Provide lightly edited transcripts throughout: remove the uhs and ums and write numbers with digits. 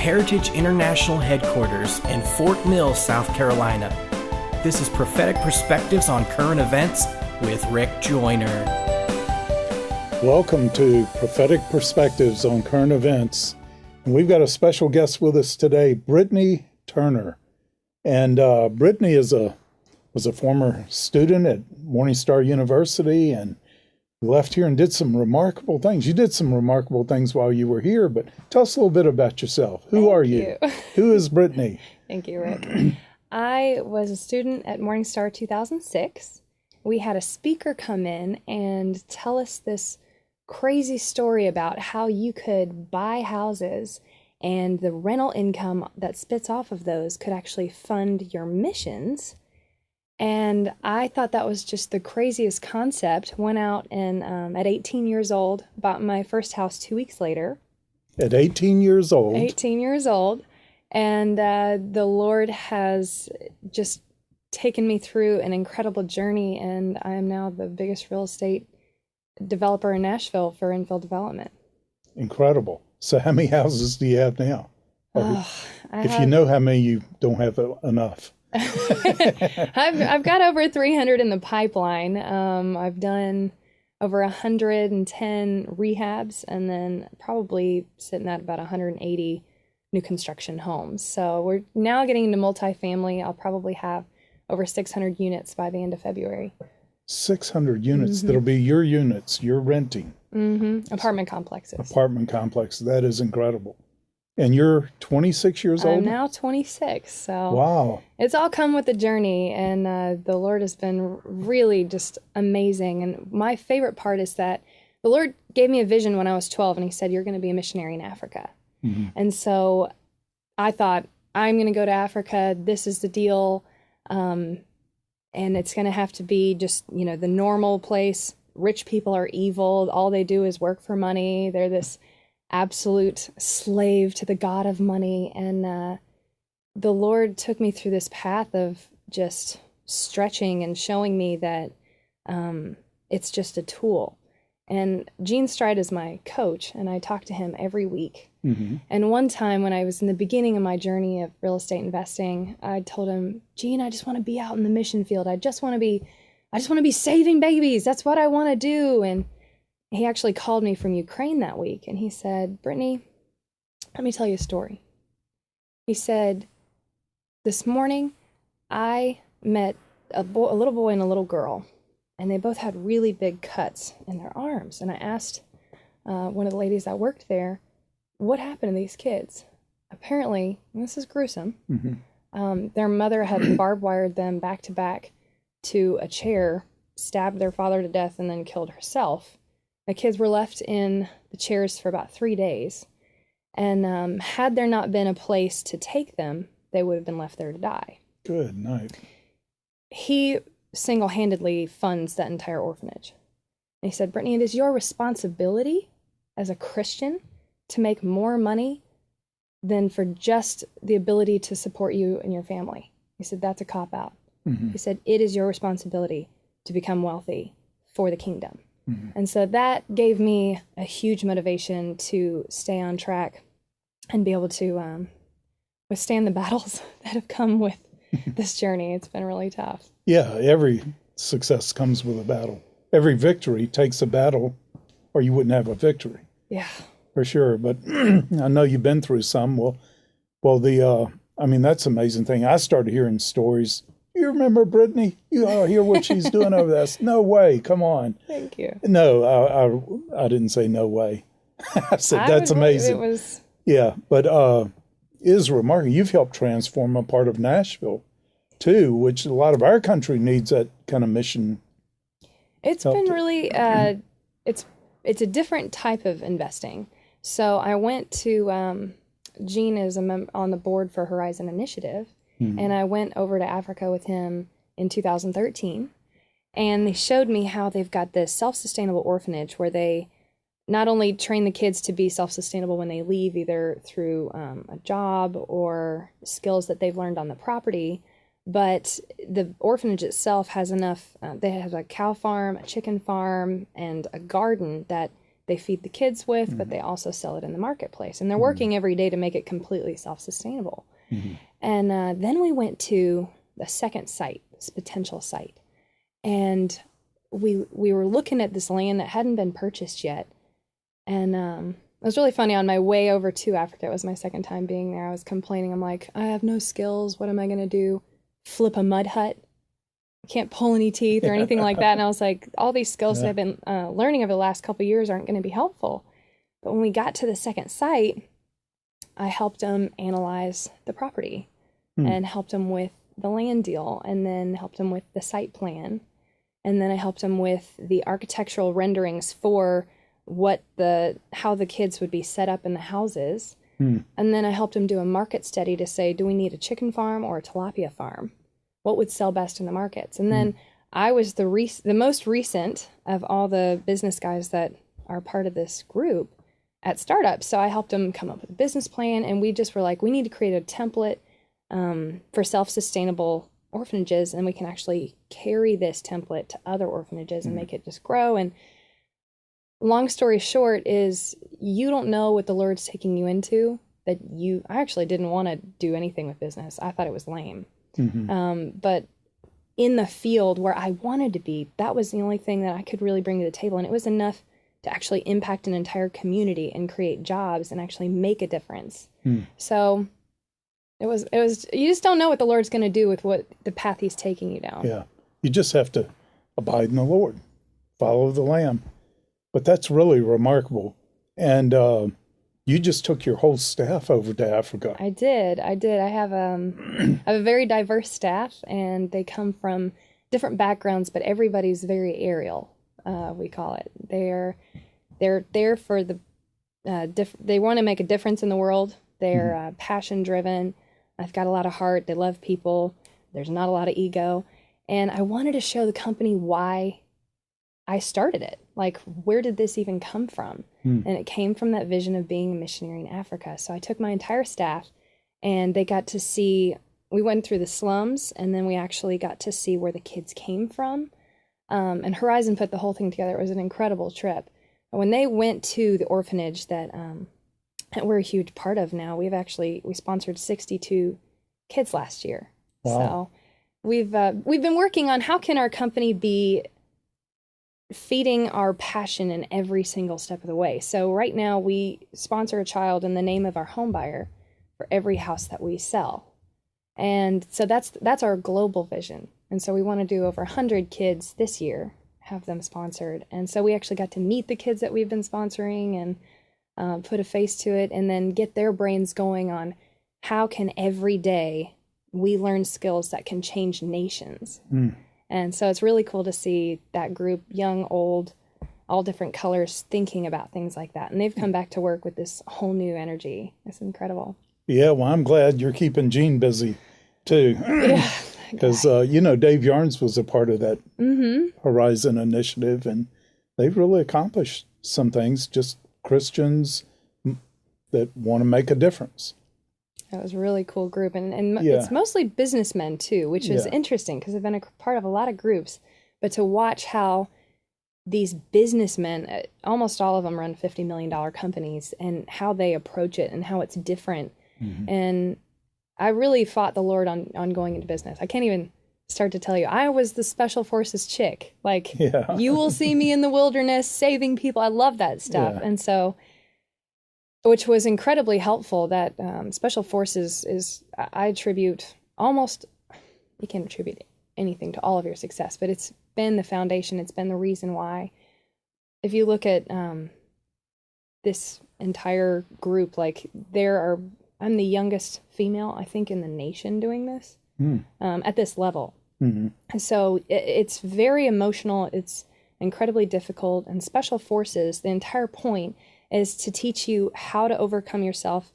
Heritage International Headquarters in Fort Mill, South Carolina. This is Prophetic Perspectives on Current Events with Rick Joyner. Welcome to Prophetic Perspectives on Current Events. And we've got a special guest with us today, Britnie Turner. And Britnie was a former student at MorningStar University and left here and did some remarkable things. You did some remarkable things while you were here, but tell us a little bit about yourself. Who are you? Who is Britnie? Thank you, Rick. I was a student at MorningStar 2006. We had a speaker come in and tell us this crazy story about how you could buy houses and the rental income that spits off of those could actually fund your missions. And I thought that was just the craziest concept. Went out and at 18 years old, bought my first house 2 weeks later. At 18 years old? 18 years old. And the Lord has just taken me through an incredible journey, and I am now the biggest real estate developer in Nashville for infill development. Incredible. So how many houses do you have now? If you know how many, you don't have enough. I've got over 300 in the pipeline. I've done over 110 rehabs, and then probably sitting at about 180 new construction homes. So we're now getting into multifamily. I'll probably have over 600 units by the end of February. 600 units. Mm-hmm. That'll be your units. You're renting. Mm-hmm. Apartment complexes. Apartment complexes. That is incredible. And you're 26 years old? I'm now 26. So wow. It's all come with the journey, and the Lord has been really just amazing. And my favorite part is that the Lord gave me a vision when I was 12, and he said, you're going to be a missionary in Africa. Mm-hmm. And so I thought, I'm going to go to Africa. This is the deal. And it's going to have to be just, the normal place. Rich people are evil. All they do is work for money. They're this absolute slave to the God of money. And the Lord took me through this path of just stretching and showing me that it's just a tool. And Gene Stride is my coach, and I talk to him every week. Mm-hmm. And one time when I was in the beginning of my journey of real estate investing, I told him, Gene, I just want to be out in the mission field. I just want to be saving babies. That's what I want to do. And he actually called me from Ukraine that week, and he said, Britnie, let me tell you a story. He said, this morning I met a little boy and a little girl, and they both had really big cuts in their arms. And I asked one of the ladies that worked there, what happened to these kids? Apparently, and this is gruesome, mm-hmm. Their mother had barbed wired them back to back to a chair, stabbed their father to death, and then killed herself. The kids were left in the chairs for about 3 days. And had there not been a place to take them, they would have been left there to die. Good night. He single-handedly funds that entire orphanage. And he said, Britnie, it is your responsibility as a Christian to make more money than for just the ability to support you and your family. He said, that's a cop-out. Mm-hmm. He said, it is your responsibility to become wealthy for the kingdom. Mm-hmm. And so that gave me a huge motivation to stay on track and be able to withstand the battles that have come with this journey. It's been really tough. Yeah, every success comes with a battle. Every victory takes a battle, or you wouldn't have a victory. Yeah. For sure. But I know you've been through some. That's an amazing thing. I started hearing stories. You remember Britnie? You hear what she's doing over there? No way. Come on. Thank you. No, I didn't say no way. I said, that's amazing. It was. Yeah, but it is remarkable. You've helped transform a part of Nashville, too, which a lot of our country needs that kind of mission. It's been really, it's a different type of investing. So I went to, Gene is on the board for Horizon Initiative, mm-hmm. and I went over to Africa with him in 2013, and they showed me how they've got this self-sustainable orphanage where they not only train the kids to be self-sustainable when they leave, either through a job or skills that they've learned on the property, but the orphanage itself has enough, they have a cow farm, a chicken farm, and a garden that they feed the kids with, but they also sell it in the marketplace. And they're working every day to make it completely self-sustainable. And then we went to the second site, this potential site. And we were looking at this land that hadn't been purchased yet. And it was really funny. On my way over to Africa, it was my second time being there, I was complaining. I'm like, I have no skills. What am I going to do? Flip a mud hut? Can't pull any teeth or anything like that. And I was like, all these skills that I've been learning over the last couple of years aren't going to be helpful. But when we got to the second site, I helped them analyze the property and helped them with the land deal, and then helped them with the site plan. And then I helped them with the architectural renderings for how the kids would be set up in the houses. And then I helped them do a market study to say, do we need a chicken farm or a tilapia farm? What would sell best in the markets? And then I was the most recent of all the business guys that are part of this group at startups. So I helped them come up with a business plan, and we just were like, we need to create a template for self-sustainable orphanages, and we can actually carry this template to other orphanages and make it just grow. And long story short is, you don't know what the Lord's taking you into. I actually didn't want to do anything with business. I thought it was lame. But in the field where I wanted to be, that was the only thing that I could really bring to the table. And it was enough to actually impact an entire community and create jobs and actually make a difference. So it was, you just don't know what the Lord's going to do with what the path he's taking you down. Yeah. You just have to abide in the Lord, follow the Lamb. But that's really remarkable. And you just took your whole staff over to Africa. I did. I have I have a very diverse staff, and they come from different backgrounds, but everybody's very aerial. We call it. They're there for the they want to make a difference in the world. They're passion driven. I've got a lot of heart. They love people. There's not a lot of ego, and I wanted to show the company why I started it. Like, where did this even come from? And it came from that vision of being a missionary in Africa. So I took my entire staff, and they got to see, we went through the slums, and then we actually got to see where the kids came from. And Horizon put the whole thing together. It was an incredible trip. When they went to the orphanage that we're a huge part of now, we sponsored 62 kids last year. Wow. So we've been working on how can our company be feeding our passion in every single step of the way. So right now we sponsor a child in the name of our home buyer for every house that we sell. And so that's our global vision. And so we want to do over 100 kids this year, have them sponsored. And so we actually got to meet the kids that we've been sponsoring and put a face to it, and then get their brains going on how can every day we learn skills that can change nations. And so it's really cool to see that group, young, old, all different colors, thinking about things like that. And they've come back to work with this whole new energy. It's incredible. Yeah, well, I'm glad you're keeping Gene busy, too. Yeah. Because, Dave Yarnes was a part of that Horizon initiative, and they've really accomplished some things, just Christians that want to make a difference. That was a really cool group. And it's mostly businessmen, too, which is interesting because I've been a part of a lot of groups. But to watch how these businessmen, almost all of them run $50 million companies, and how they approach it and how it's different. And I really fought the Lord on going into business. I can't even start to tell you. I was the special forces chick. Like, you will see me in the wilderness saving people. I love that stuff. And so, which was incredibly helpful. That special forces is, I attribute almost, you can't attribute anything to all of your success, but it's been the foundation. It's been the reason why. If you look at this entire group, like I'm the youngest female, I think, in the nation doing this at this level. So it's very emotional. It's incredibly difficult. And special forces, the entire point is to teach you how to overcome yourself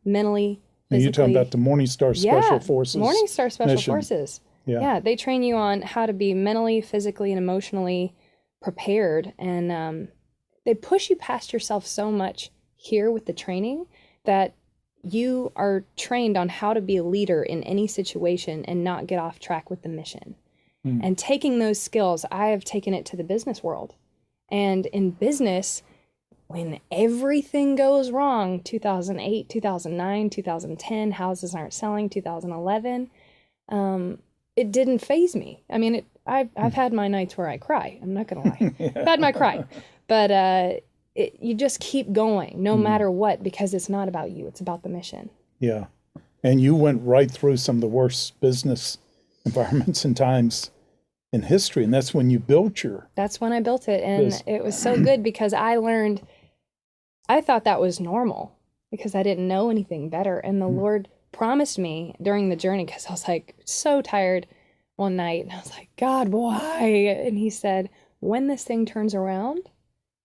mentally, physically. You're talking about the MorningStar Special Forces. MorningStar Special mission. Forces. Yeah, they train you on how to be mentally, physically, and emotionally prepared. And they push you past yourself so much here with the training that you are trained on how to be a leader in any situation and not get off track with the mission. And taking those skills, I have taken it to the business world. And in business, when everything goes wrong, 2008, 2009, 2010, houses aren't selling, 2011, it didn't faze me. I mean, I've had my nights where I cry. I'm not going to lie. I've had my cry. But you just keep going no matter what, because it's not about you. It's about the mission. Yeah. And you went right through some of the worst business environments and times in history. And that's when you built That's when I built it. And it was so good because I thought that was normal because I didn't know anything better. And the Lord promised me during the journey, because I was like so tired one night. And I was like, God, why? And he said, when this thing turns around,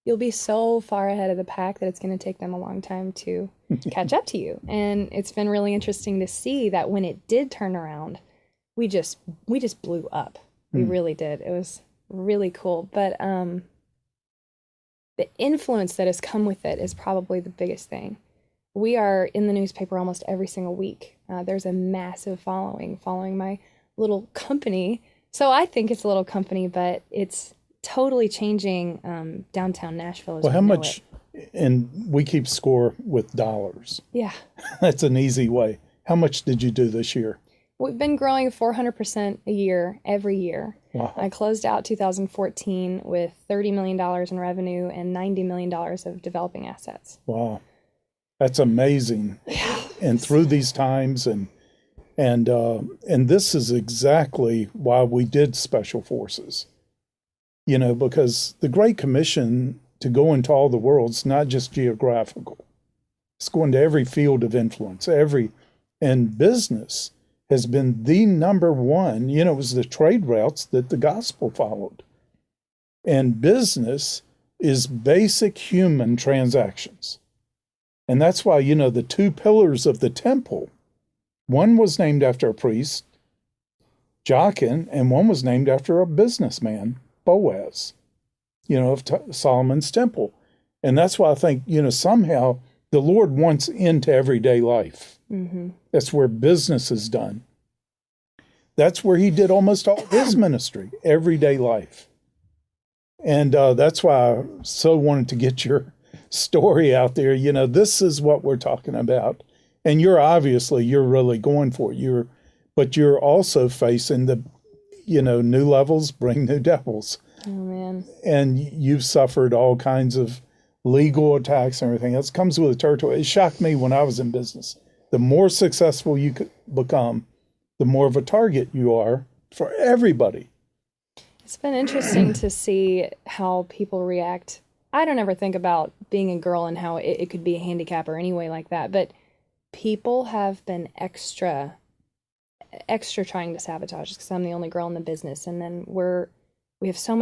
you'll be so far ahead of the pack that it's going to take them a long time to catch up to you. And it's been really interesting to see that when it did turn around, we just blew up. We really did. It was really cool. But the influence that has come with it is probably the biggest thing. We are in the newspaper almost every single week. There's a massive following my little company. So I think it's a little company, but it's totally changing downtown Nashville. Well, how much, and we keep score with dollars. Yeah. That's an easy way. How much did you do this year? We've been growing 400% a year, every year. Wow. I closed out 2014 with $30 million in revenue and $90 million of developing assets. Wow. That's amazing. Yeah. And through these times, and this is exactly why we did Special Forces. You know, because the Great Commission to go into all the world is not just geographical. It's going to every field of influence, and business has been the number one. You know, it was the trade routes that the gospel followed. And business is basic human transactions. And that's why, you know, the two pillars of the temple, one was named after a priest, Jachin, and one was named after a businessman, Boaz, you know, of Solomon's temple. And that's why I think, you know, somehow the Lord wants into everyday life. Mm-hmm. That's where business is done. That's where he did almost all his ministry, everyday life. And that's why I so wanted to get your story out there. You know, this is what we're talking about. And you're really going for it. But you're also facing the, you know, new levels bring new devils. Oh, man. And you've suffered all kinds of legal attacks and everything else. Comes with the territory. It shocked me when I was in business. The more successful you could become, the more of a target you are for everybody. It's been interesting to see how people react. I don't ever think about being a girl and how it could be a handicap or any way like that, but people have been extra trying to sabotage because I'm the only girl in the business, and then we have so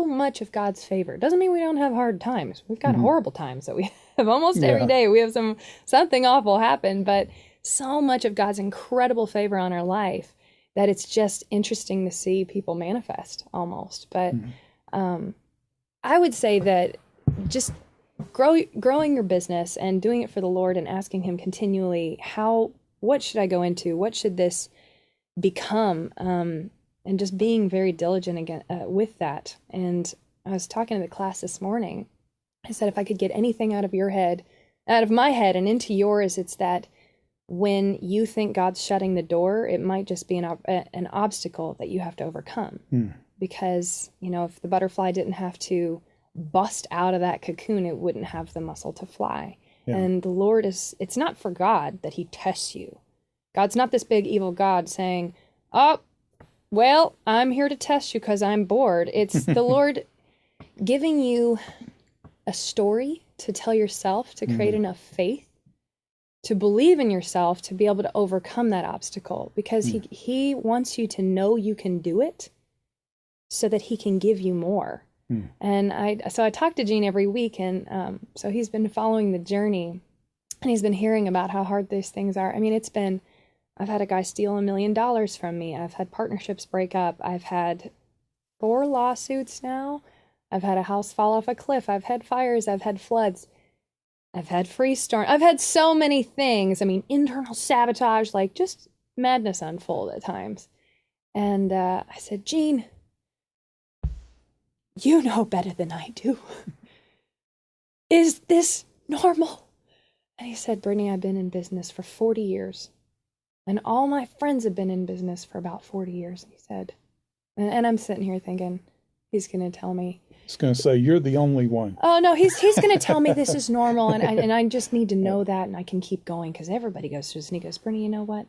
much of God's favor. Doesn't mean we don't have hard times. We've got horrible times that we have almost every day. We have something awful happen, but so much of God's incredible favor on our life that it's just interesting to see people manifest almost. But I would say that just growing your business and doing it for the Lord and asking him continually, what should I go into? What should this become? And just being very diligent again with that. And I was talking to the class this morning. I said, if I could get anything out of my head and into yours, it's that when you think God's shutting the door, it might just be an obstacle that you have to overcome. Because, you know, if the butterfly didn't have to bust out of that cocoon, it wouldn't have the muscle to fly. Yeah. And the Lord it's not for God that he tests you. God's not this big evil God saying, oh, well, I'm here to test you because I'm bored. It's the Lord giving you a story to tell yourself, to create enough faith, to believe in yourself, to be able to overcome that obstacle. Because he wants you to know you can do it so that he can give you more. And I talk to Gene every week, and so he's been following the journey, and he's been hearing about how hard these things are. I mean, I've had a guy steal $1 million from me. I've had partnerships break up. I've had 4 lawsuits now. I've had a house fall off a cliff. I've had fires. I've had floods. I've had freeze storm. I've had so many things. I mean, internal sabotage, like just madness unfold at times. And I said, Gene, you know better than I do. is this normal? And he said, Britnie, I've been in business for 40 years. And all my friends have been in business for about 40 years. And he said, and I'm sitting here thinking, he's going to tell me. He's going to say, you're the only one. Oh, no, he's going to tell me this is normal. And I just need to know that. And I can keep going because everybody goes through this. And he goes, Britnie, you know what?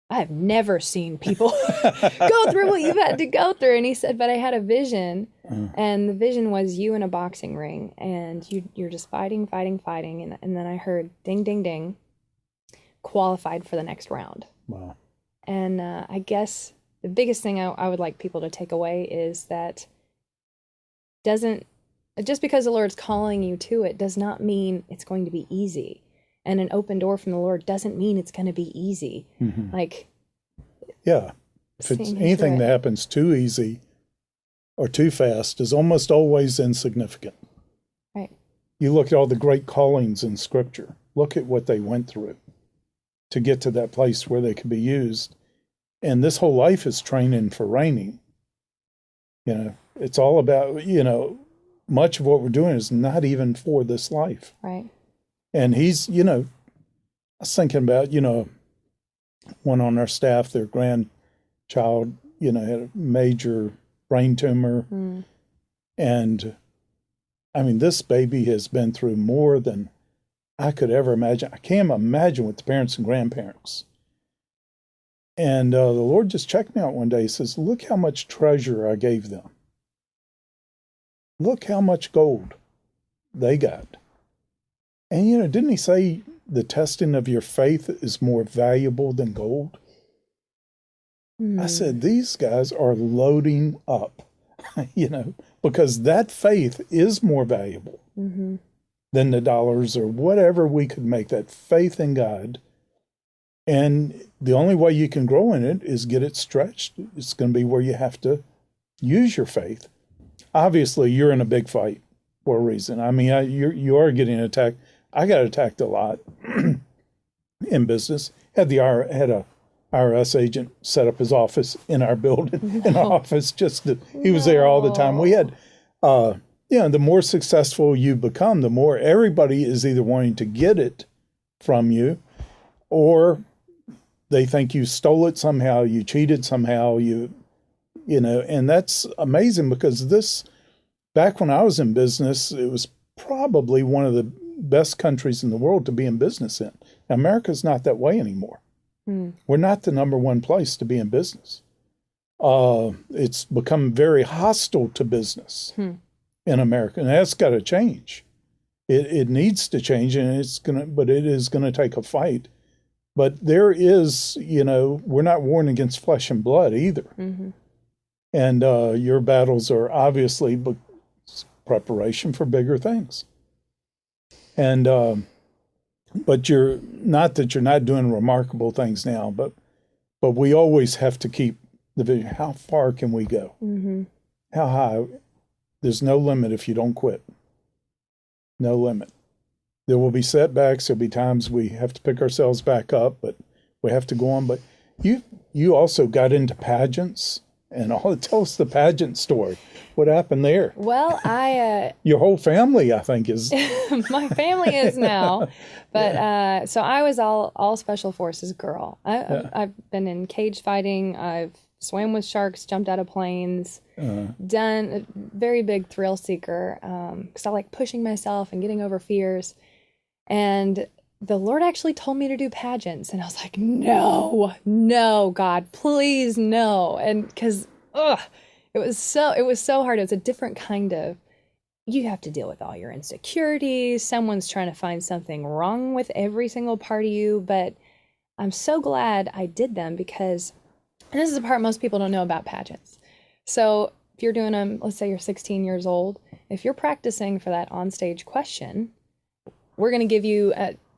I have never seen people go through what you've had to go through. And he said, but I had a vision. And the vision was you in a boxing ring. And you're just fighting. And then I heard ding, ding, ding. Qualified for the next round. Wow. And I guess the biggest thing I would like people to take away is that just because the Lord's calling you to it does not mean it's going to be easy. And an open door from the Lord doesn't mean it's going to be easy. Mm-hmm. Like, yeah. If it's anything that happens too easy or too fast is almost always insignificant. Right. You look at all the great callings in Scripture. Look at what they went through to get to that place where they could be used. And this whole life is training for reigning. You know, it's all about, much of what we're doing is not even for this life. Right. And he's, I was thinking about, one on our staff, their grandchild, had a major brain tumor. Mm. And I mean, this baby has been through more than I could ever imagine. I can't imagine with the parents and grandparents. And the Lord just checked me out one day. He says, look how much treasure I gave them. Look how much gold they got. And, didn't he say the testing of your faith is more valuable than gold? I said, these guys are loading up, because that faith is more valuable than the dollars or whatever we could make. That faith in God. And the only way you can grow in it is get it stretched. It's going to be where you have to use your faith. Obviously, you're in a big fight for a reason. I mean, you are getting attacked. I got attacked a lot in business. Had a IRS agent set up his office in our building, he was there all the time. We had, the more successful you become, the more everybody is either wanting to get it from you, or they think you stole it somehow, you cheated somehow, and that's amazing because back when I was in business, it was probably one of the best countries in the world to be in business in. Now, America's not that way anymore. We're not the number one place to be in business. It's become very hostile to business in America, and that's got to change. It needs to change, and but it is gonna take a fight. But there is, we're not warring against flesh and blood either. Mm-hmm. And your battles are obviously preparation for bigger things. And but you're not doing remarkable things now, but we always have to keep the vision. How far can we go? Mm-hmm. How high? There's no limit if you don't quit. No limit. There will be setbacks. There'll be times we have to pick ourselves back up, but we have to go on. But you also got into pageants, and tell us the pageant story. What happened there? Well, your whole family, I think, is my family is now, but so I was all special forces girl. I've been in cage fighting. I've swam with sharks, jumped out of planes, done a very big thrill seeker because I like pushing myself and getting over fears. And the Lord actually told me to do pageants. And I was like, no, God, please, no. And because, it was so hard. It was a different kind of, you have to deal with all your insecurities. Someone's trying to find something wrong with every single part of you. But I'm so glad I did them because, and this is the part most people don't know about pageants. So if you're doing them, let's say you're 16 years old, if you're practicing for that onstage question, we're going to give you,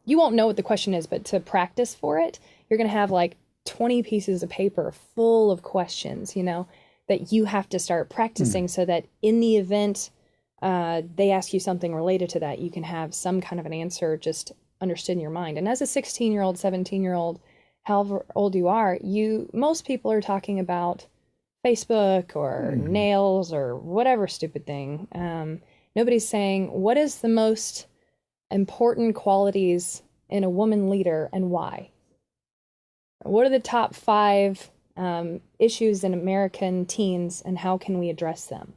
you won't know what the question is, but to practice for it, you're going to have like 20 pieces of paper full of questions, that you have to start practicing so that in the event they ask you something related to that, you can have some kind of an answer just understood in your mind. And as a 16-year-old, 17-year-old, however old you are, most people are talking about Facebook or nails or whatever stupid thing. Nobody's saying, what is the most important qualities in a woman leader and why? What are the top 5 issues in American teens and how can we address them?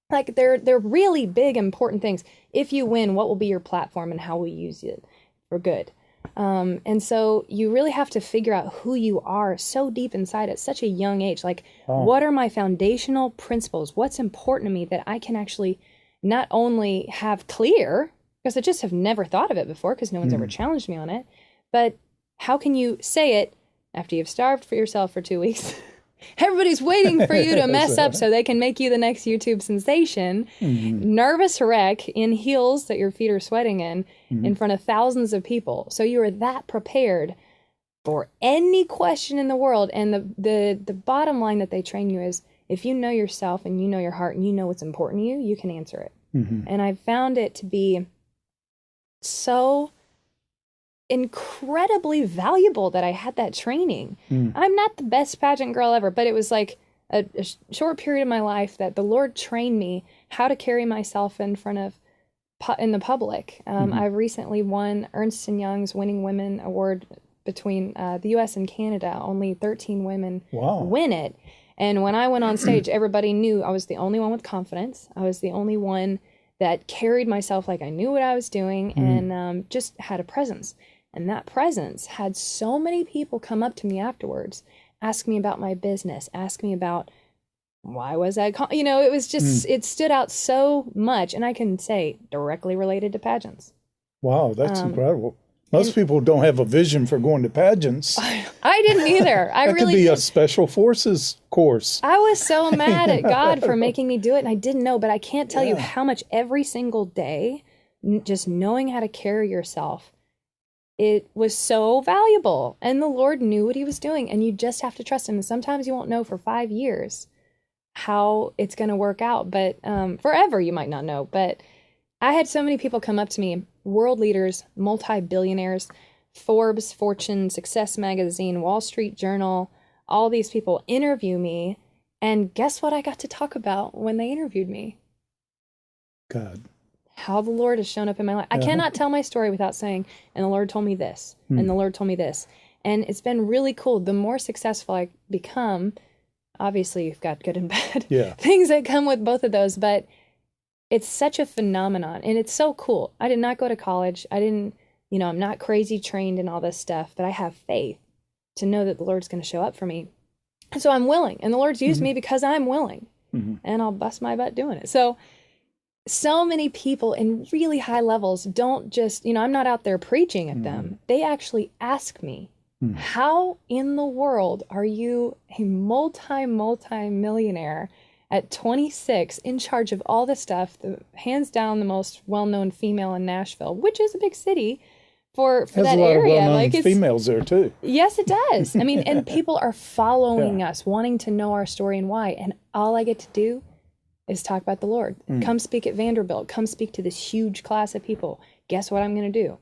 Like they're really big, important things. If you win, what will be your platform and how will you use it for good? And so you really have to figure out who you are so deep inside at such a young age. Like, what are my foundational principles? What's important to me that I can actually not only have clear, because I just have never thought of it before because no one's ever challenged me on it, but how can you say it after you've starved for yourself for 2 weeks? Everybody's waiting for you to mess up so they can make you the next YouTube sensation. Nervous wreck in heels that your feet are sweating in front of thousands of people. So you are that prepared for any question in the world. And the bottom line that they train you is, if you know yourself and you know your heart and you know what's important to you, you can answer it. And I found it to be so incredibly valuable that I had that training. I'm not the best pageant girl ever, but it was like a short period of my life that the Lord trained me how to carry myself in front of in the public. I recently won Ernst & Young's Winning Women Award between the U.S. and Canada. Only 13 women win it. And when I went on stage, everybody knew I was the only one with confidence. I was the only one that carried myself like I knew what I was doing and just had a presence. And that presence had so many people come up to me afterwards, ask me about my business, ask me about why was I, it was just, it stood out so much. And I can say directly related to pageants. Wow, that's incredible. Most people don't have a vision for going to pageants. I didn't either. I that really could be did. a special forces course. I was so mad at God for making me do it, and I didn't know, but I can't tell you how much every single day, just knowing how to carry yourself, it was so valuable. And the Lord knew what he was doing, and you just have to trust him. And sometimes you won't know for 5 years how it's going to work out, but forever you might not know. But I had so many people come up to me, world leaders, multi-billionaires, Forbes, Fortune, Success Magazine, Wall Street Journal, all these people interview me. And guess what I got to talk about when they interviewed me? God. How the Lord has shown up in my life. I cannot tell my story without saying, and the Lord told me this, and the Lord told me this. And it's been really cool. The more successful I become, obviously you've got good and bad things that come with both of those, but it's such a phenomenon, and it's so cool. I did not go to college. I didn't, I'm not crazy trained in all this stuff, but I have faith to know that the Lord's going to show up for me. And so I'm willing, and the Lord's used me because I'm willing, and I'll bust my butt doing it. So many people in really high levels don't just, I'm not out there preaching at them. They actually ask me, how in the world are you a multi-millionaire at 26 in charge of all this stuff, hands down the most well-known female in Nashville, which is a big city for There's that a lot area. Of well-known it's females there too. Yes, it does. I mean, and people are following us, wanting to know our story and why. And all I get to do is talk about the Lord. Come speak at Vanderbilt. Come speak to this huge class of people. Guess what I'm going to do?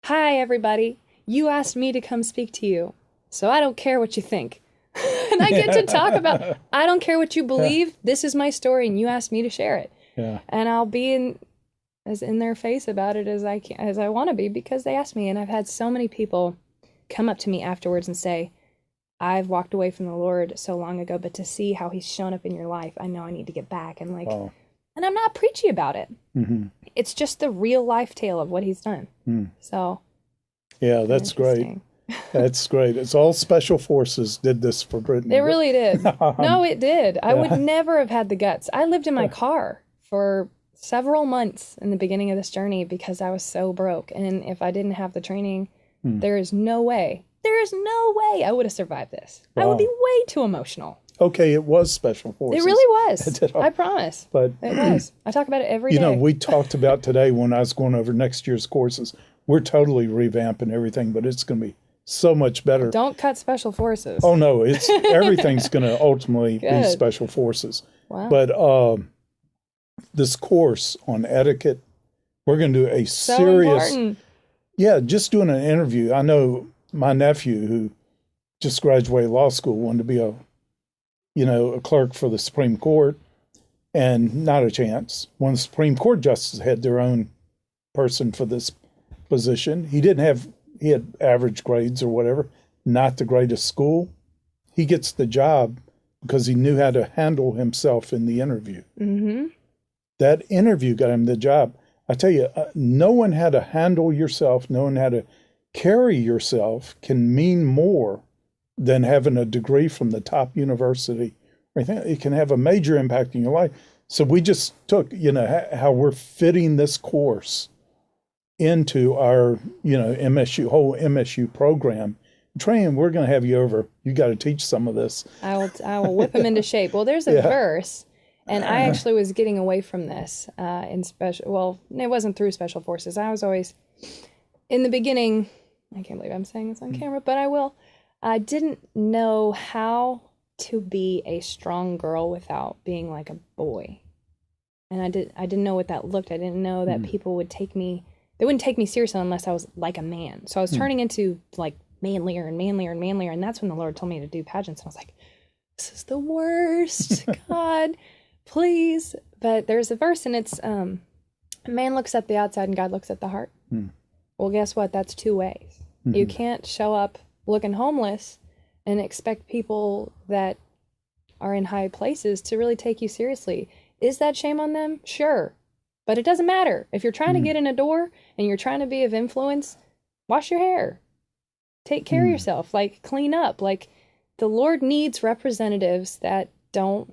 Hi, everybody. You asked me to come speak to you, so I don't care what you think. And I get to talk about, I don't care what you believe. This is my story, and you asked me to share it. Yeah. And I'll be as in their face about it as I want to be, because they asked me. And I've had so many people come up to me afterwards and say, I've walked away from the Lord so long ago, but to see how he's shown up in your life, I know I need to get back. And and I'm not preachy about it. It's just the real life tale of what he's done. So. Yeah, that's great. That's great. It's all special forces did this for Britnie. It really did. No, it did. I would never have had the guts. I lived in my car for several months in the beginning of this journey because I was so broke. And if I didn't have the training, there is no way I would have survived this. Wow. I would be way too emotional. Okay, it was special forces. It really was. I promise. But it was. I talk about it every day. We talked about today when I was going over next year's courses. We're totally revamping everything, but it's going to be so much better. Don't cut special forces. Oh no, everything's going to ultimately be special forces. Wow. But this course on etiquette, we're going to do a so serious. Important. Yeah, just doing an interview. I know my nephew who just graduated law school wanted to be a clerk for the Supreme Court, and not a chance. One of the Supreme Court justices had their own person for this position. He had average grades or whatever, not the greatest school. He gets the job because he knew how to handle himself in the interview. Mm-hmm. That interview got him the job. I tell you, knowing how to handle yourself, knowing how to carry yourself can mean more than having a degree from the top university. It can have a major impact in your life. So we just took, how we're fitting this course into our, whole MSU program. Training, we're going to have you over. You got to teach some of this. I will whip them into shape. Well, there's a verse, and I actually was getting away from this in special. Well, it wasn't through special forces. I was always in the beginning. I can't believe I'm saying this on camera, but I will. I didn't know how to be a strong girl without being like a boy, and I didn't know what that looked. I didn't know that people would take me. They wouldn't take me seriously unless I was like a man. So I was turning into like manlier and manlier and manlier, and that's when the Lord told me to do pageants, and I was like, this is the worst. God, please. But there's a verse, and it's man looks at the outside and God looks at the heart. Well, guess what? That's two ways. You can't show up looking homeless and expect people that are in high places to really take you seriously. Is that shame on them? Sure, but it doesn't matter. If you're trying to get in a door and you're trying to be of influence, wash your hair. Take care of yourself, like clean up. Like the Lord needs representatives that don't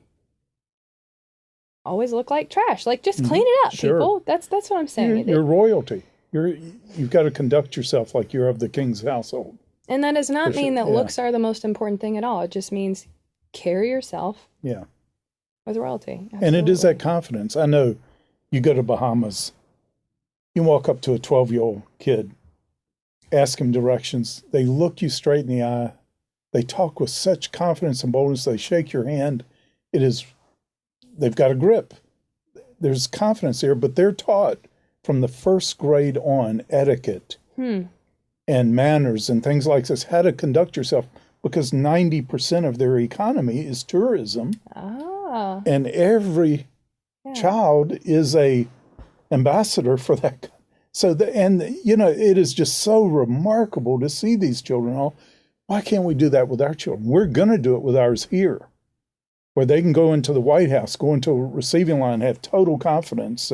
always look like trash. Like just clean it up, people. That's what I'm saying. You're royalty. You've got to conduct yourself like you're of the king's household. And that does not mean that looks are the most important thing at all. It just means carry yourself with royalty. Absolutely. And it is that confidence. I know you go to Bahamas, you walk up to a 12-year-old kid, ask him directions. They look you straight in the eye. They talk with such confidence and boldness. They shake your hand. They've got a grip. There's confidence there, but they're taught from the first grade on etiquette and manners and things like this, how to conduct yourself, because 90% of their economy is tourism. And every child is a ambassador for that. So, it is just so remarkable to see these children. Why can't we do that with our children? We're going to do it with ours here, where they can go into the White House, go into a receiving line, have total confidence,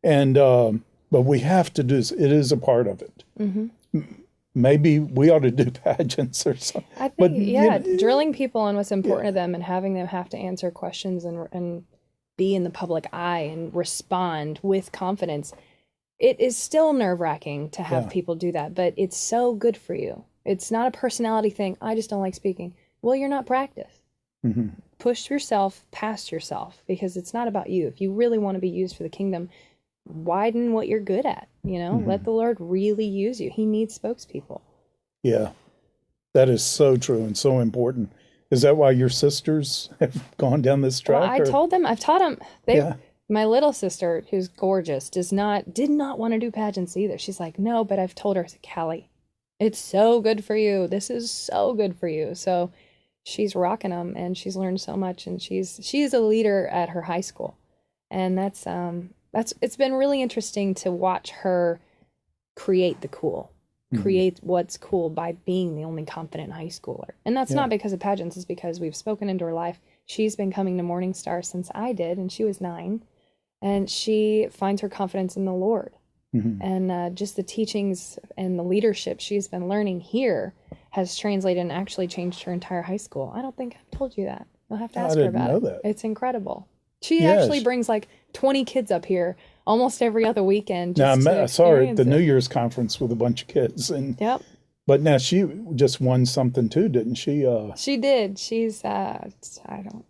but we have to do this. It is a part of it. Maybe we ought to do pageants or something. I think, drilling people on what's important to them and having them have to answer questions and be in the public eye and respond with confidence. It is still nerve-wracking to have people do that, but it's so good for you. It's not a personality thing. I just don't like speaking. Well, you're not practiced. Push yourself past yourself, because it's not about you. If you really want to be used for the kingdom, widen what you're good at. Let the Lord really use you. He needs spokespeople. Yeah, that is so true and so important. Is that why your sisters have gone down this track? Well, I've taught them. My little sister, who's gorgeous, did not want to do pageants either. She's like, no, but I've told her, I said, Callie, it's so good for you. This is so good for you. So she's rocking them, and she's learned so much, and she's a leader at her high school. And it's been really interesting to watch her create the cool, create what's cool by being the only confident high schooler. And that's not because of pageants, it's because we've spoken into her life. She's been coming to MorningStar since I did, and she was 9. And she finds her confidence in the Lord. And just the teachings and the leadership she's been learning here has translated and actually changed her entire high school. I don't think I've told you that. You'll have to ask her about it. It's incredible. She actually brings like 20 kids up here almost every other weekend. I saw her at the New Year's conference with a bunch of kids. And But now she just won something too, didn't she? She did. She's, I don't.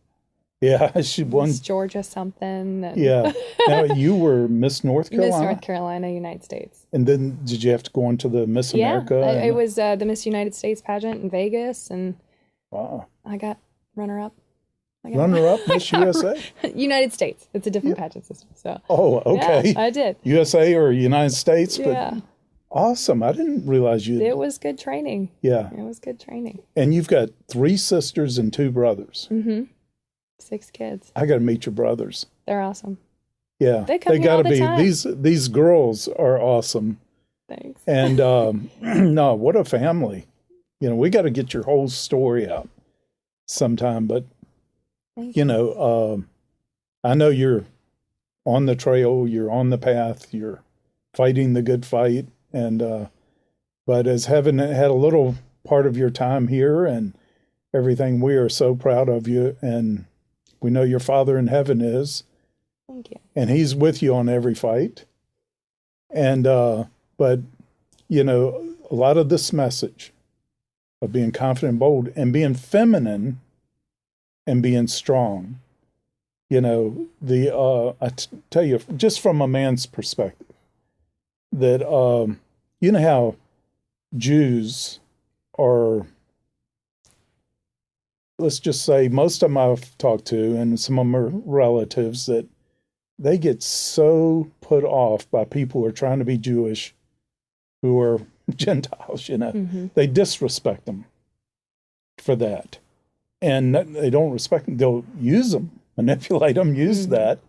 Yeah, she won. Miss Georgia something. And Now, you were Miss North Carolina? Miss North Carolina, United States. And then did you have to go on to the Miss America? It was the Miss United States pageant in Vegas. And I got runner-up. Runner-up, Miss USA? United States. It's a different pageant system. So. Oh, okay. Yeah, I did. USA or United States? Yeah. But awesome. I didn't realize you... It was good training. Yeah. It was good training. And you've got 3 sisters and 2 brothers. 6 kids. I got to meet your brothers. They're awesome. Yeah, They come here all the time. These girls are awesome. Thanks. And no, what a family. We got to get your whole story out sometime. But I know you're on the trail, you're on the path, you're fighting the good fight, and but as having had a little part of your time here and everything, we are so proud of you, and we know your Father in heaven is. Thank you. And He's with you on every fight. And but a lot of this message of being confident and bold and being feminine and being strong, I tell you, just from a man's perspective, that you know how Jews are, let's just say, most of them I've talked to, and some of them are relatives, that they get so put off by people who are trying to be Jewish, who are Gentiles, Mm-hmm. They disrespect them for that. And they don't respect them. They'll use them, manipulate them, use Mm-hmm. that,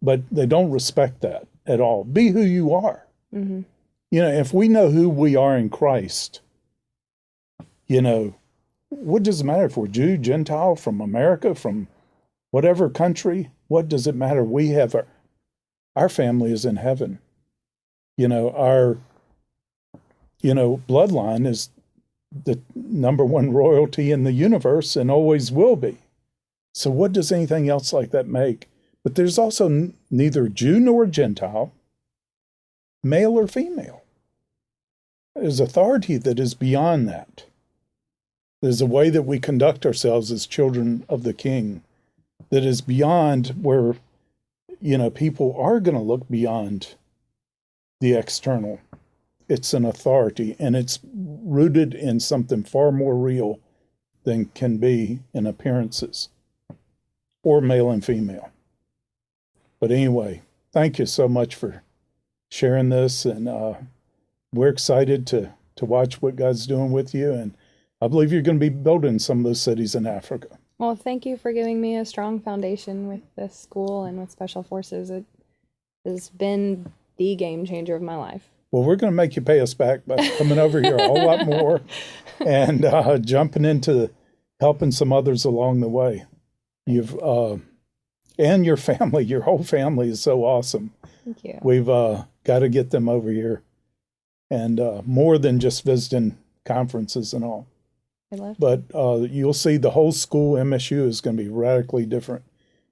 but they don't respect that at all. Be who you are. Mm-hmm. If we know who we are in Christ, what does it matter if we're Jew, Gentile, from America, from whatever country? What does it matter? We have our family is in heaven. Our bloodline is the number one royalty in the universe and always will be. So what does anything else like that make? But there's also neither Jew nor Gentile, male or female. There's authority that is beyond that. There's a way that we conduct ourselves as children of the King that is beyond where, people are going to look beyond the external. It's an authority, and it's rooted in something far more real than can be in appearances, or male and female. But anyway, thank you so much for sharing this, and we're excited to watch what God's doing with you, and I believe you're going to be building some of those cities in Africa. Well, thank you for giving me a strong foundation with this school and with Special Forces. It has been the game changer of my life. Well, we're going to make you pay us back by coming over here a whole lot more and jumping into helping some others along the way. You've and your family, your whole family is so awesome. Thank you. We've got to get them over here, and more than just visiting conferences and all. I love But you'll see the whole school, MSU, is going to be radically different.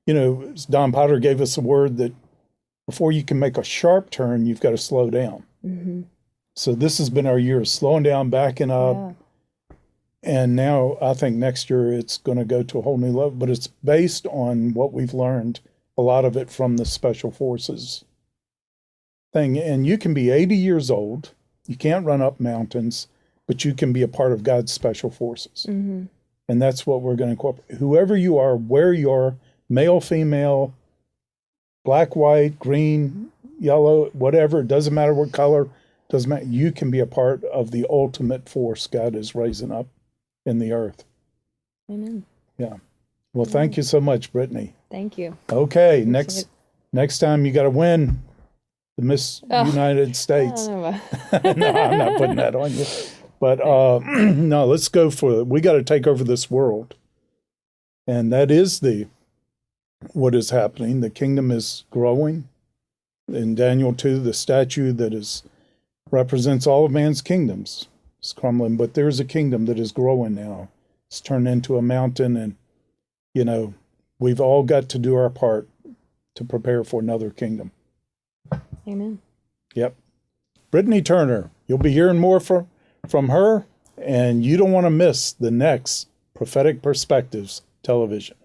Don Potter gave us a word that before you can make a sharp turn, you've got to slow down. Mm-hmm. So this has been our year of slowing down, backing up. Yeah. And now I think next year it's going to go to a whole new level. But it's based on what we've learned, a lot of it from the Special Forces thing. And you can be 80 years old. You can't run up mountains, but you can be a part of God's Special Forces. Mm-hmm. And that's what we're going to incorporate. Whoever you are, where you are, male, female, black, white, green, yellow, whatever, it doesn't matter what color, doesn't matter. You can be a part of the ultimate force God is raising up in the earth. Amen. Yeah. Well, thank you so much, Britnie. Thank you. Okay, Appreciate next time you got to win the Miss United States. I No, don't know. I'm not putting that on you. But no, let's go for it. We got to take over this world. And that is what is happening. The kingdom is growing. In Daniel 2, the statue that represents all of man's kingdoms is crumbling, but there's a kingdom that is growing now. It's turned into a mountain, and, we've all got to do our part to prepare for another kingdom. Amen. Yep. Britnie Turner, you'll be hearing more from her, and you don't want to miss the next Prophetic Perspectives television.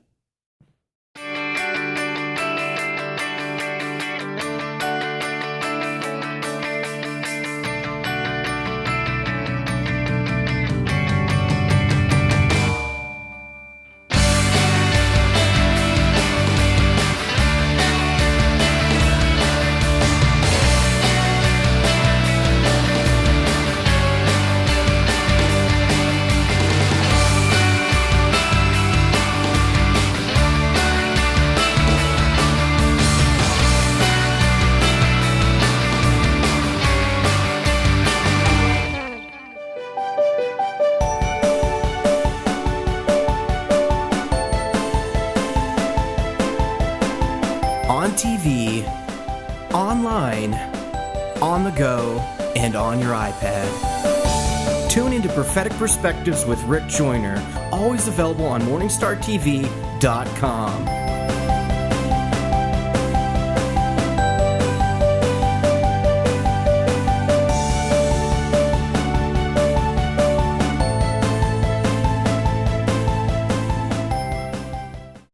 TV, online, on the go, and on your iPad. Tune into Prophetic Perspectives with Rick Joyner, always available on MorningStarTV.com.